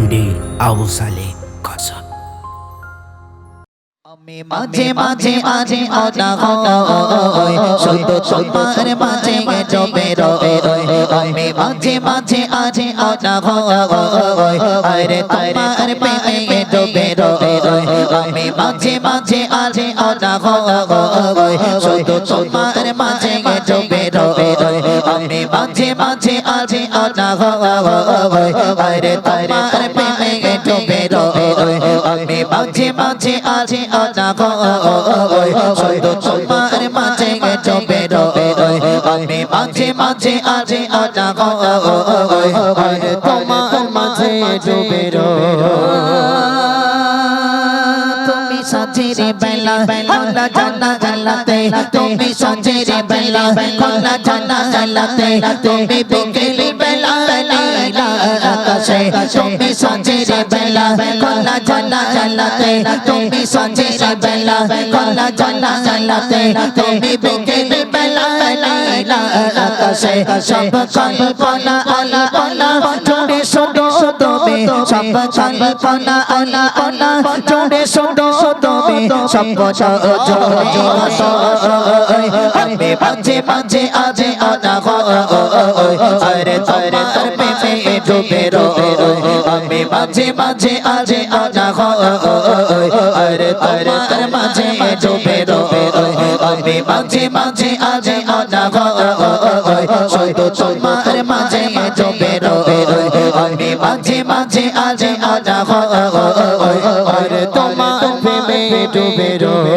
MD Abu Saleh কাসম। আমি মাঝে মাঝে মাঝে অনাহ শুধু তোমার মাঝে জবে রয়। আমি মাঝে মাঝে মাঝে অনাহ আরে তোমার প্রেমে ডুবে রয়। আমি মাঝে মাঝে মাঝে অনাহ শুধু তোমার মাঝে ডুবে রয়। আমি মাঝে মাঝে মাঝে অনাহ আরে তোমার প্রেমে ডুবে রয়। আমি মাঝে মাঝে মাঝে অনাহ শুধু তোমার মাঝে ডুবে রয়। আমি মাঝে মাঝে মাঝে অনাহ আরে তোমার মাঝে ডুবে রয়। সাজেরে বেলা খোলা জানা জালাতে তুমি সাজেরে বেলা খোলা জানা জালাতে তুমি বিকেলে বেলা নীলা আকাশে তুমি সাজেরে বেলা খোলা জানা জালাতে তুমি সাজেরে বেলা খোলা জানা জালাতে তুমি বিকেলে বেলা নীলা আকাশে সব কল্পনা আলাপনা জোড়ে শুধু তুমি সব কল্পনা আলাপনা জোড়ে শুধু তুমি সব আমি মাঝে মাঝে আজে অনাহ আরে তোমার প্রেমে ডুবে রয়। আমি মাঝে মাঝে আজে অনাহ আরে তোমার মাঝে ডুবে রয়। আমি মাঝে মাঝে আজে অনাহ শুধু তোমার মাঝে ডুবে রয়। আমি মাঝে মাঝে আজে অনাহ আরে তোমার প্রেমে ডুবে রয়।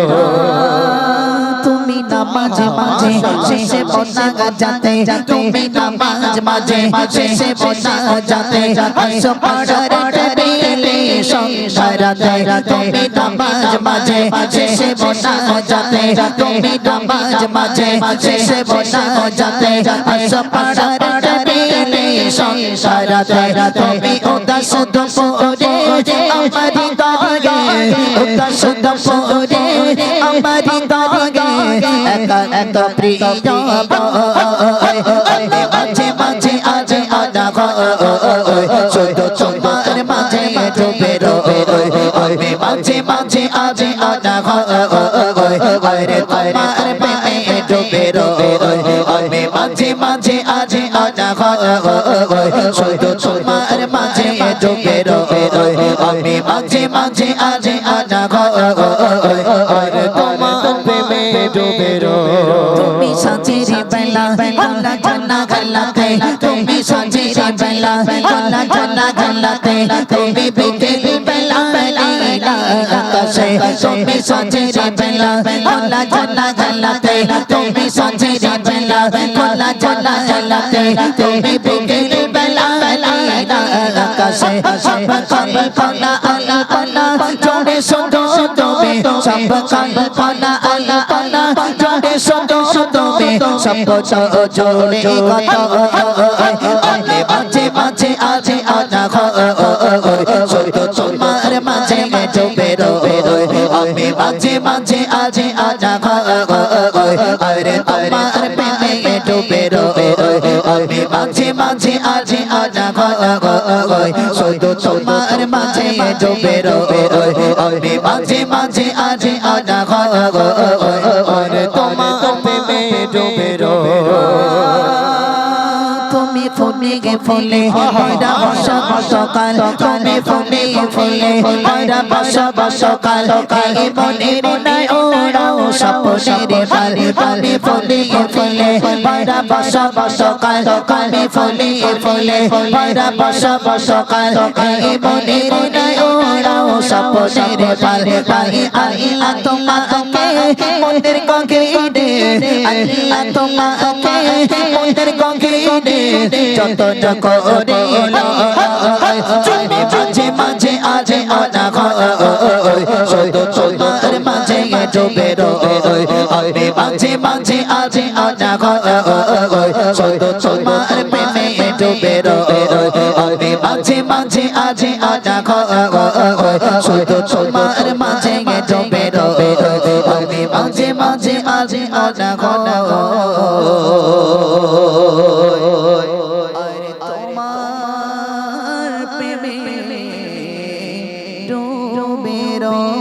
তুমি নামাজ মাঝে শেষে বনা যাতে তুমি নামাজ মাঝে শেষে বনা যাতে আসো পাড়ার টেবিলে সংসারাতে তুমি নামাজ মাঝে শেষে বনা যাতে তুমি নামাজ মাঝে শেষে বনা যাতে আসো পাড়ার টেবিলে সংসারাতে তুমি উদাস দুপুরে আমারি দাগে উদাস দুপুরে আমারি দাগে একা এত প্রিয় আমি মাঝে মাঝে আজে অনাহ শুধু তোমার মাঝে ডুবে রয়। আমি মাঝে মাঝে আজে অনাহ আরে তোমার প্রেমে ডুবে রয়। আমি মাঝে মাঝে আজে অনাহ শুধু তোমার মাঝে ডুবে রয়। আমি মাঝে মাঝে আজে অনাহ আরে তোমার প্রেমে ডুবে রয়। তুমি সাজেরে বেলা খোলা জানা গলাতে তুমি সাজেরে বেলা খোলা জানা গলাতে তুমি বিকেল বেলা নীলা আকাশে তুমি সাজেরে বেলা খোলা জানা গলাতে তুমি সাজেরে বেলা খোলা জানা গলাতে তুমি বিকেল বেলা নীলা আকাশে সব কল্পনা আলাপনা জোড়ে শুধু তুমি সব কল্পনা আলাপনা জোড়ে শুধু তুমি সব জোড়ে কত আমি মাঝে মাঝে আজে অনাহ শুধু তোমার মাঝে ডুবে রয়। আমি মাঝে মাঝে আজে অনাহ আরে তোমার প্রেমে ডুবে রয়। আমি মাঝে মাঝে আজে অনাহ শুধু তোমার মাঝে ডুবে রয়। আমি মাঝে মাঝে আজে অনাহ আরে তোমার প্রেমে ডুবে রয়। তুমি ফুলে গে ফুলে হয়রা বসা সকাল তুমি ফুলে ফুলে হয়রা বসা সকাল এই মনের নাই ওরাও স্বপ্নের কাল তুমি ফুলে ফুলে হয়রা বসা সকাল তুমি ফুলে ফুলে হয়রা বসা সকাল এই মনের নাই ওরাও স্বপ্নের কাল আল্লাহ তোমাকে মনের গঙ্গে আল্লাহ তোমাকে মনের গঙ্গে যত করে মাঝে মাঝে আজে অনাহ শুধু তোমার মাঝে ডুবে রয়। আমি মাঝে মাঝে আজে অনাহ শুধু তোমার প্রেমে ডুবে রয়। আমি মাঝে মাঝে আজে অনাহ শুধু তোমার মাঝে ডুবে রয়। আমি মাঝে মাঝে আজে অনাহ আরে তোমার প্রেমে ডুবে রয়